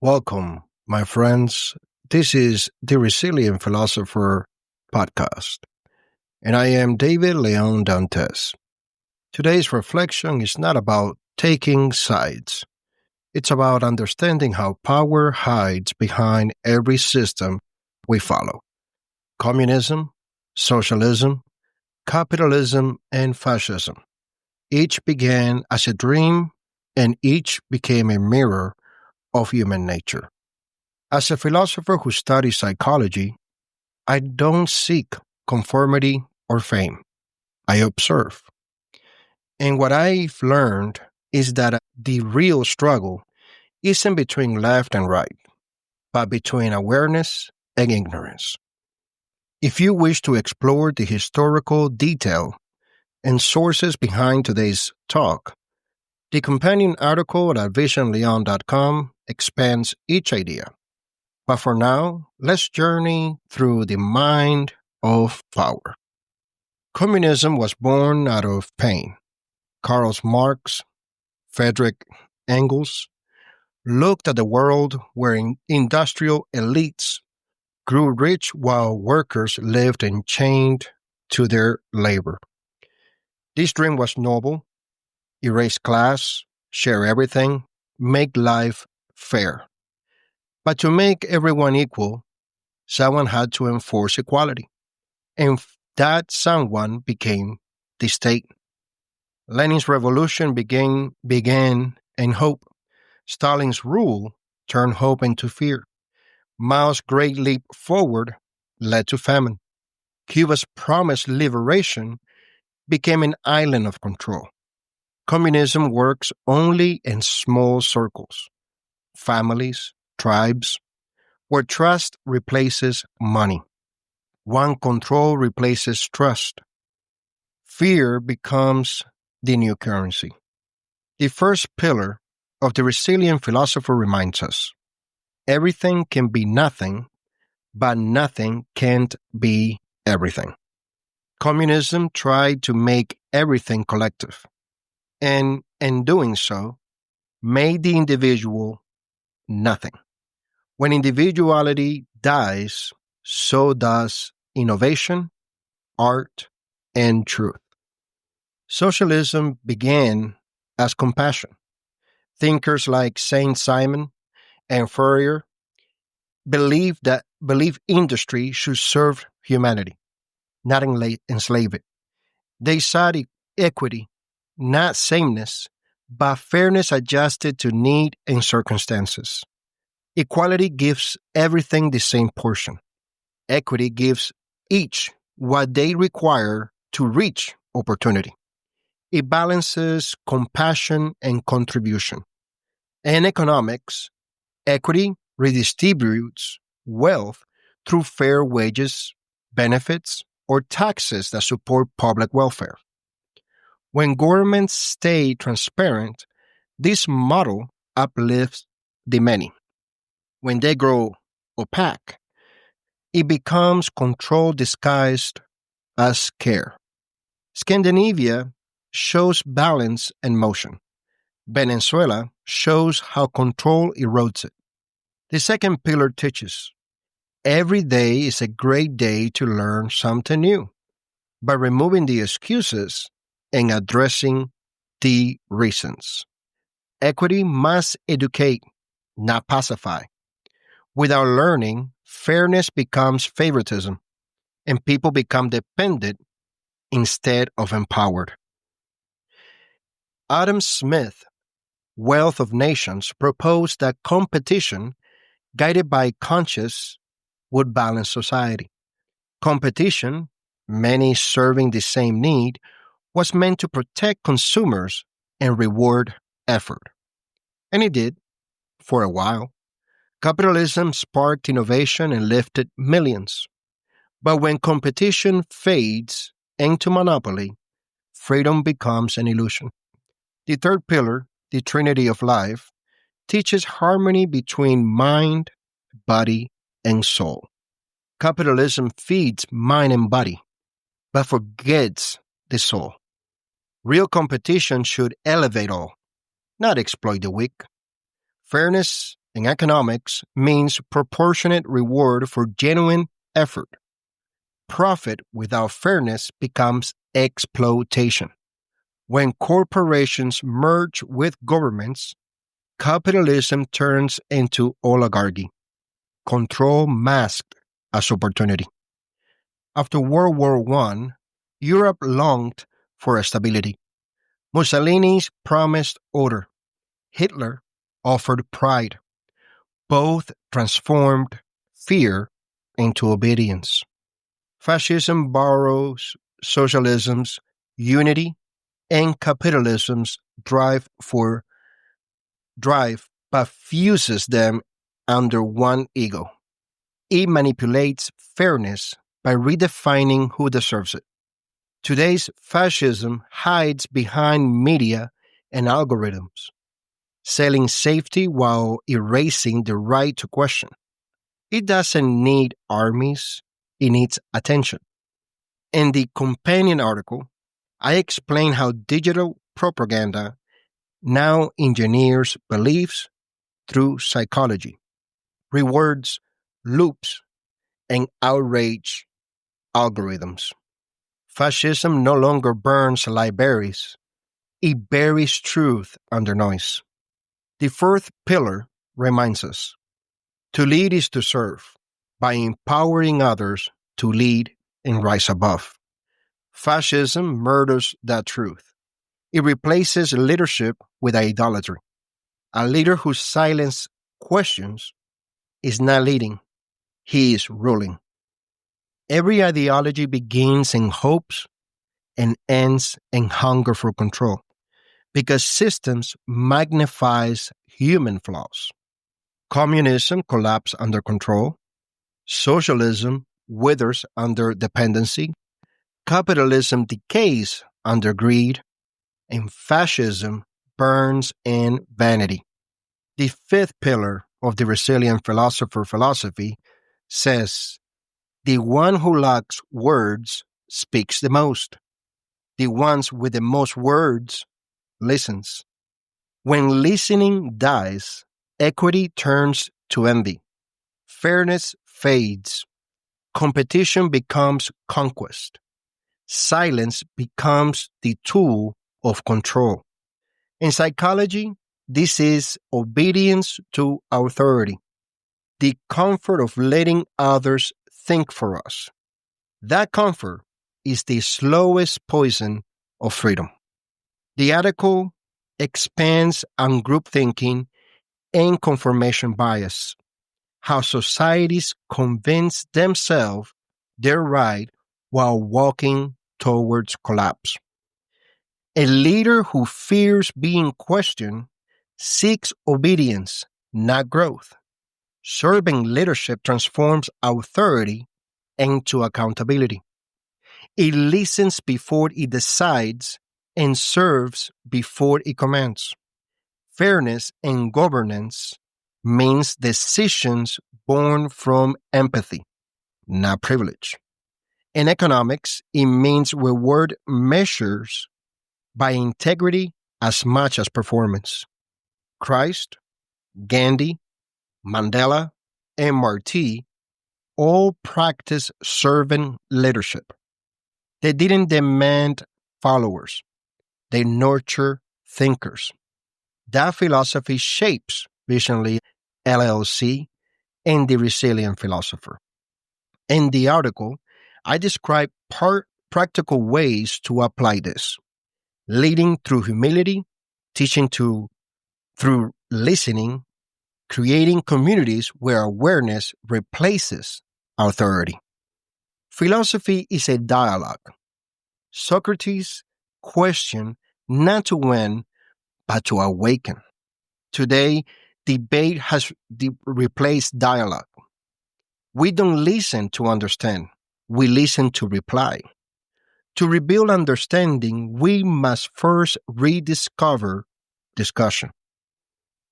Welcome, my friends. This is the Resilient Philosopher podcast, and I am David Leon Dantes. Today's reflection is not about taking sides. It's about understanding how power hides behind every system we follow. Communism, socialism, capitalism, and fascism. Each began as a dream, and each became a mirror of human nature. As a philosopher who studies psychology, I don't seek conformity or fame. I observe. And what I've learned is that the real struggle isn't between left and right, but between awareness and ignorance. If you wish to explore the historical detail and sources behind today's talk, the companion article at visionleon.com expands each idea. But for now, let's journey through the mind of power. Communism was born out of pain. Karl Marx, Friedrich Engels looked at the world where industrial elites grew rich while workers lived chained to their labor. This dream was noble: erase class, share everything, make life fair. But to make everyone equal, someone had to enforce equality, and that someone became the state. Lenin's revolution began in hope. Stalin's rule turned hope into fear. Mao's great leap forward led to famine. Cuba's promised liberation became an island of control. Communism works only in small circles, families, tribes, where trust replaces money. One control replaces trust. Fear becomes the new currency. The first pillar of the resilient philosopher reminds us everything can be nothing, but nothing can't be everything. Communism tried to make everything collective, and in doing so, made the individual nothing. When individuality dies, so does innovation, art, and truth. Socialism began as compassion. Thinkers like Saint Simon and Fourier believed industry should serve humanity, not enslave it. They sought equity, not sameness, but fairness adjusted to need and circumstances. Equality gives everything the same portion. Equity gives each what they require to reach opportunity. It balances compassion and contribution. In economics, equity redistributes wealth through fair wages, benefits, or taxes that support public welfare. When governments stay transparent, this model uplifts the many. When they grow opaque, it becomes control disguised as care. Scandinavia shows balance and motion. Venezuela shows how control erodes it. The second pillar teaches every day is a great day to learn something new by removing the excuses and addressing the reasons. Equity must educate, not pacify. Without learning, fairness becomes favoritism, and people become dependent instead of empowered. Adam Smith, Wealth of Nations, proposed that competition, guided by conscience, would balance society. Competition, many serving the same need, was meant to protect consumers and reward effort. And it did, for a while. Capitalism sparked innovation and lifted millions. But when competition fades into monopoly, freedom becomes an illusion. The third pillar, the Trinity of Life, teaches harmony between mind, body, and soul. Capitalism feeds mind and body, but forgets the soul. Real competition should elevate all, not exploit the weak. Fairness in economics means proportionate reward for genuine effort. Profit without fairness becomes exploitation. When corporations merge with governments, capitalism turns into oligarchy, control masked as opportunity. After World War I, Europe longed for stability. Mussolini promised order. Hitler offered pride. Both transformed fear into obedience. Fascism borrows socialism's unity and capitalism's drive, but fuses them under one ego. It manipulates fairness by redefining who deserves it. Today's fascism hides behind media and algorithms, selling safety while erasing the right to question. It doesn't need armies, it needs attention. In the companion article, I explain how digital propaganda now engineers beliefs through psychology, rewards, loops, and outrage algorithms. Fascism no longer burns libraries, it buries truth under noise. The fourth pillar reminds us to lead is to serve by empowering others to lead and rise above. Fascism murders that truth. It replaces leadership with idolatry. A leader who silences questions is not leading, he is ruling. Every ideology begins in hopes and ends in hunger for control because systems magnifies human flaws. Communism collapses under control. Socialism withers under dependency. Capitalism decays under greed. And fascism burns in vanity. The fifth pillar of the resilient philosopher philosophy says, the one who lacks words speaks the most. The ones with the most words listens. When listening dies, equity turns to envy. Fairness fades. Competition becomes conquest. Silence becomes the tool of control. In psychology, this is obedience to authority, the comfort of letting others think for us. That comfort is the slowest poison of freedom. The article expands on group thinking and confirmation bias, how societies convince themselves they're right while walking towards collapse. A leader who fears being questioned seeks obedience, not growth. Serving leadership transforms authority into accountability. It listens before it decides and serves before it commands. Fairness in governance means decisions born from empathy, not privilege. In economics, it means reward measures by integrity as much as performance. Christ, Gandhi, Mandela, and Marti all practiced servant leadership. They didn't demand followers, they nurture thinkers. That philosophy shapes Visionly LLC and the Resilient Philosopher. In the article, I describe practical ways to apply this. Leading through humility, teaching through listening, creating communities where awareness replaces authority. Philosophy is a dialogue. Socrates questioned not to win, but to awaken. Today, debate has replaced dialogue. We don't listen to understand, we listen to reply. To rebuild understanding, we must first rediscover discussion.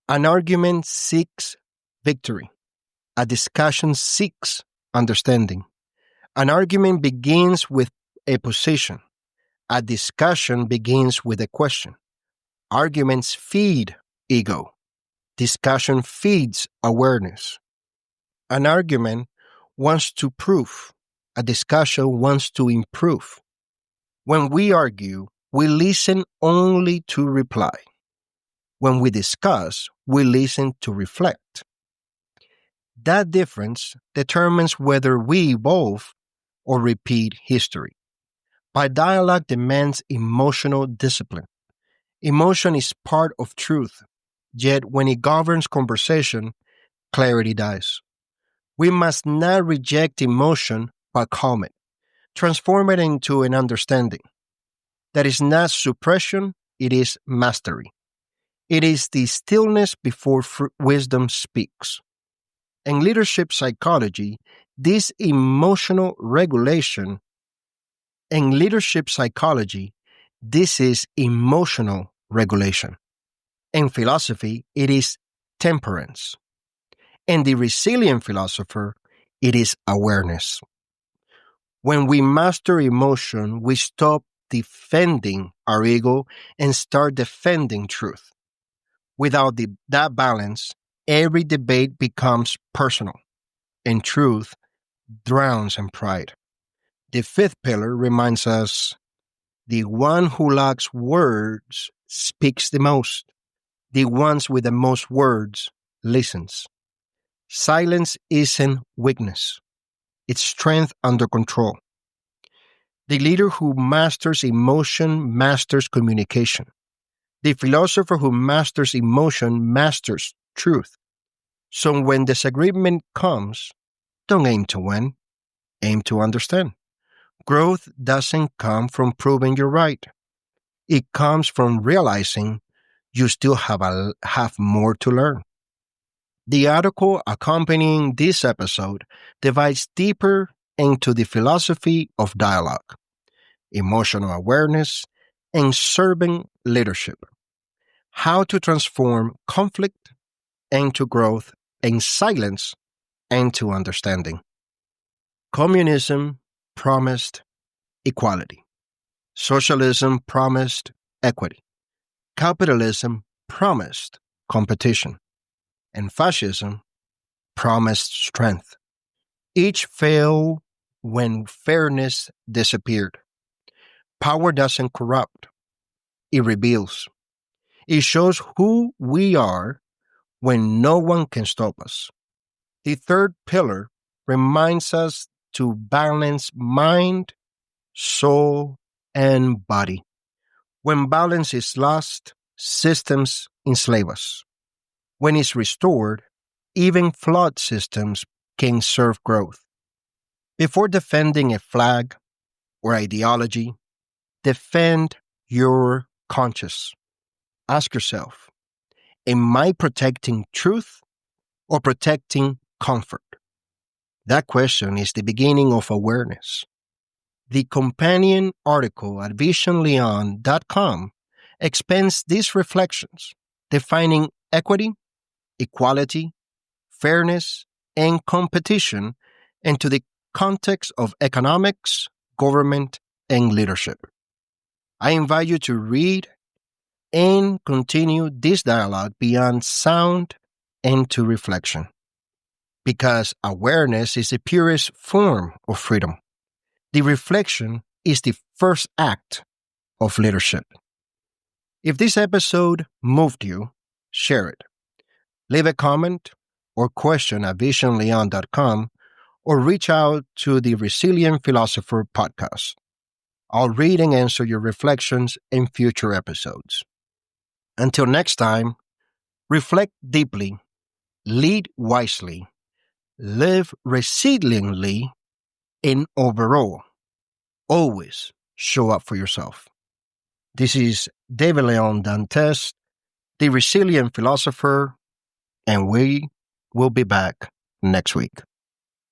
An argument seeks victory. A discussion seeks understanding. An argument begins with a position. A discussion begins with a question. Arguments feed ego. Discussion feeds awareness. An argument wants to prove, a discussion wants to improve. When we argue, we listen only to reply. When we discuss, we listen to reflect. That difference determines whether we evolve or repeat history. But dialogue demands emotional discipline. Emotion is part of truth, yet when it governs conversation, clarity dies. We must not reject emotion, but calm it. Transform it into an understanding. That is not suppression, it is mastery. It is the stillness before wisdom speaks. In leadership psychology, this emotional regulation, in leadership psychology, this is emotional regulation. In philosophy, it is temperance. In the resilient philosopher, it is awareness. When we master emotion, we stop defending our ego and start defending truth. Without that balance, every debate becomes personal, and truth drowns in pride. The fifth pillar reminds us the one who lacks words speaks the most. The ones with the most words listens. Silence isn't weakness. It's strength under control. The leader who masters emotion masters communication. The philosopher who masters emotion masters truth. So when disagreement comes, don't aim to win, aim to understand. Growth doesn't come from proving you're right. It comes from realizing you still have more to learn. The article accompanying this episode divides deeper into the philosophy of dialogue, emotional awareness, and serving leadership. How to transform conflict into growth and silence into understanding. Communism promised equality. Socialism promised equity. Capitalism promised competition. And fascism promised strength. Each failed when fairness disappeared. Power doesn't corrupt, it reveals. It shows who we are when no one can stop us. The third pillar reminds us to balance mind, soul, and body. When balance is lost, systems enslave us. When it's restored, even flawed systems can serve growth. Before defending a flag or ideology, defend your conscience. Ask yourself, am I protecting truth or protecting comfort? That question is the beginning of awareness. The companion article at visionleon.com expands these reflections, defining equity, equality, fairness, and competition into the context of economics, government, and leadership. I invite you to read and continue this dialogue beyond sound into reflection, because awareness is the purest form of freedom. The reflection is the first act of leadership. If this episode moved you, share it. Leave a comment or question at visionleon.com or reach out to the Resilient Philosopher podcast. I'll read and answer your reflections in future episodes. Until next time, reflect deeply, lead wisely, live resiliently, and overall, always show up for yourself. This is David Leon Dantes, the Resilient Philosopher, and we will be back next week.